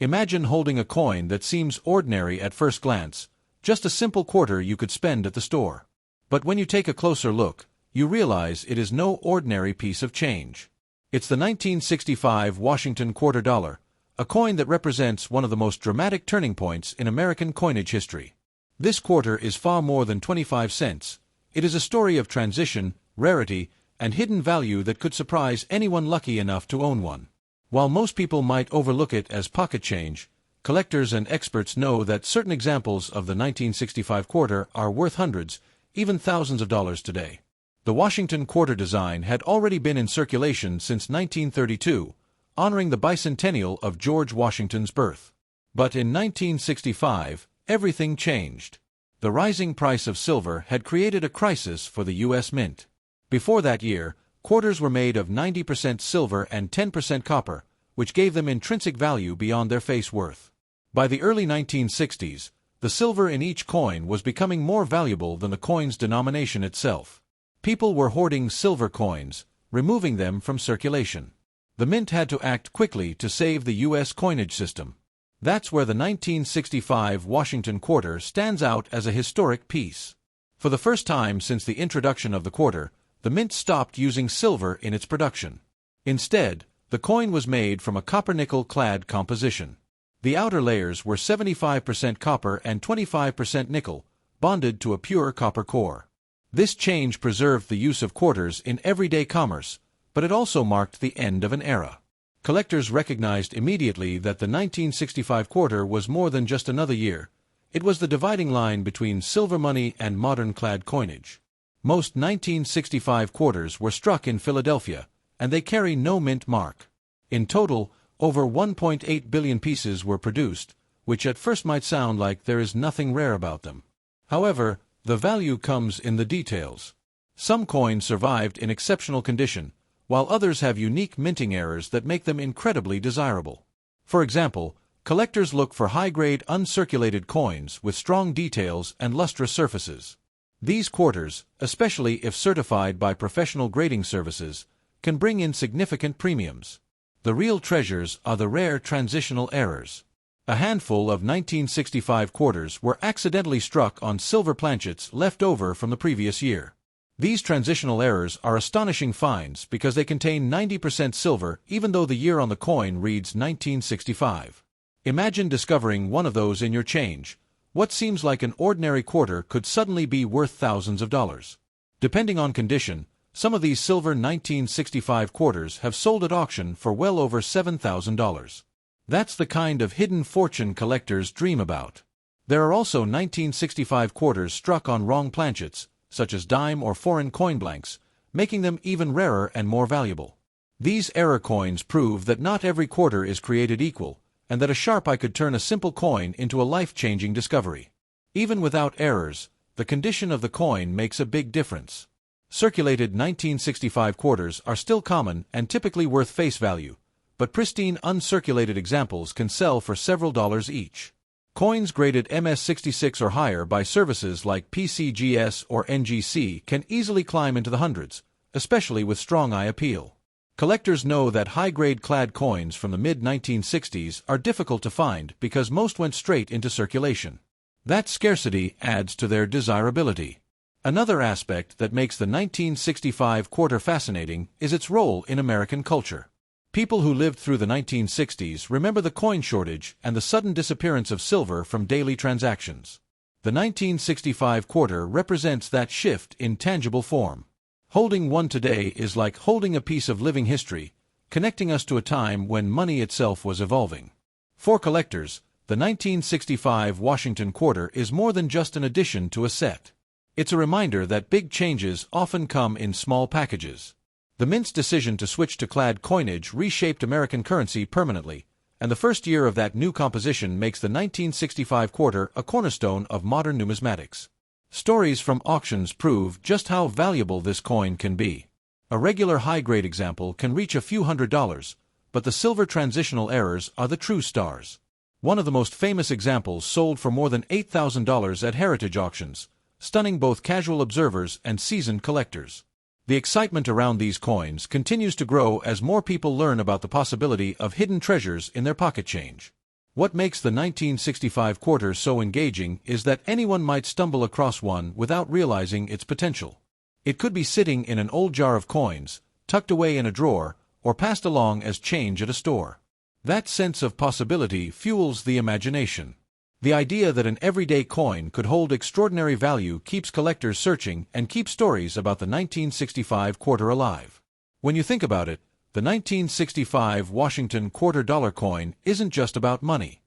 Imagine holding a coin that seems ordinary at first glance, just a simple quarter you could spend at the store. But when you take a closer look, you realize it is no ordinary piece of change. It's the 1965 Washington quarter dollar, a coin that represents one of the most dramatic turning points in American coinage history. This quarter is far more than 25 cents. It is a story of transition, rarity, and hidden value that could surprise anyone lucky enough to own one. While most people might overlook it as pocket change, collectors and experts know that certain examples of the 1965 quarter are worth hundreds, even thousands of dollars today. The Washington quarter design had already been in circulation since 1932, honoring the bicentennial of George Washington's birth. But in 1965, everything changed. The rising price of silver had created a crisis for the U.S. Mint. Before that year, quarters were made of 90% silver and 10% copper, which gave them intrinsic value beyond their face worth. By the early 1960s, the silver in each coin was becoming more valuable than the coin's denomination itself. People were hoarding silver coins, removing them from circulation. The Mint had to act quickly to save the U.S. coinage system. That's where the 1965 Washington quarter stands out as a historic piece. For the first time since the introduction of the quarter, the Mint stopped using silver in its production. Instead, the coin was made from a copper-nickel clad composition. The outer layers were 75% copper and 25% nickel, bonded to a pure copper core. This change preserved the use of quarters in everyday commerce, but it also marked the end of an era. Collectors recognized immediately that the 1965 quarter was more than just another year. It was the dividing line between silver money and modern clad coinage. Most 1965 quarters were struck in Philadelphia, and they carry no mint mark. In total, over 1.8 billion pieces were produced, which at first might sound like there is nothing rare about them. However, the value comes in the details. Some coins survived in exceptional condition, while others have unique minting errors that make them incredibly desirable. For example, collectors look for high-grade uncirculated coins with strong details and lustrous surfaces. These quarters, especially if certified by professional grading services, can bring in significant premiums. The real treasures are the rare transitional errors. A handful of 1965 quarters were accidentally struck on silver planchets left over from the previous year. These transitional errors are astonishing finds because they contain 90% silver even though the year on the coin reads 1965. Imagine discovering one of those in your change. What seems like an ordinary quarter could suddenly be worth thousands of dollars. Depending on condition, some of these silver 1965 quarters have sold at auction for well over $7,000. That's the kind of hidden fortune collectors dream about. There are also 1965 quarters struck on wrong planchets, such as dime or foreign coin blanks, making them even rarer and more valuable. These error coins prove that not every quarter is created equal, and that a sharp eye could turn a simple coin into a life-changing discovery. Even without errors, the condition of the coin makes a big difference. Circulated 1965 quarters are still common and typically worth face value, but pristine uncirculated examples can sell for several dollars each. Coins graded MS66 or higher by services like PCGS or NGC can easily climb into the hundreds, especially with strong eye appeal. Collectors know that high-grade clad coins from the mid-1960s are difficult to find because most went straight into circulation. That scarcity adds to their desirability. Another aspect that makes the 1965 quarter fascinating is its role in American culture. People who lived through the 1960s remember the coin shortage and the sudden disappearance of silver from daily transactions. The 1965 quarter represents that shift in tangible form. Holding one today is like holding a piece of living history, connecting us to a time when money itself was evolving. For collectors, the 1965 Washington quarter is more than just an addition to a set. It's a reminder that big changes often come in small packages. The Mint's decision to switch to clad coinage reshaped American currency permanently, and the first year of that new composition makes the 1965 quarter a cornerstone of modern numismatics. Stories from auctions prove just how valuable this coin can be. A regular high-grade example can reach a few $100s, but the silver transitional errors are the true stars. One of the most famous examples sold for more than $8,000 at heritage auctions, stunning both casual observers and seasoned collectors. The excitement around these coins continues to grow as more people learn about the possibility of hidden treasures in their pocket change. What makes the 1965 quarter so engaging is that anyone might stumble across one without realizing its potential. It could be sitting in an old jar of coins, tucked away in a drawer, or passed along as change at a store. That sense of possibility fuels the imagination. The idea that an everyday coin could hold extraordinary value keeps collectors searching and keeps stories about the 1965 quarter alive. When you think about it, the 1965 Washington $quarter coin isn't just about money.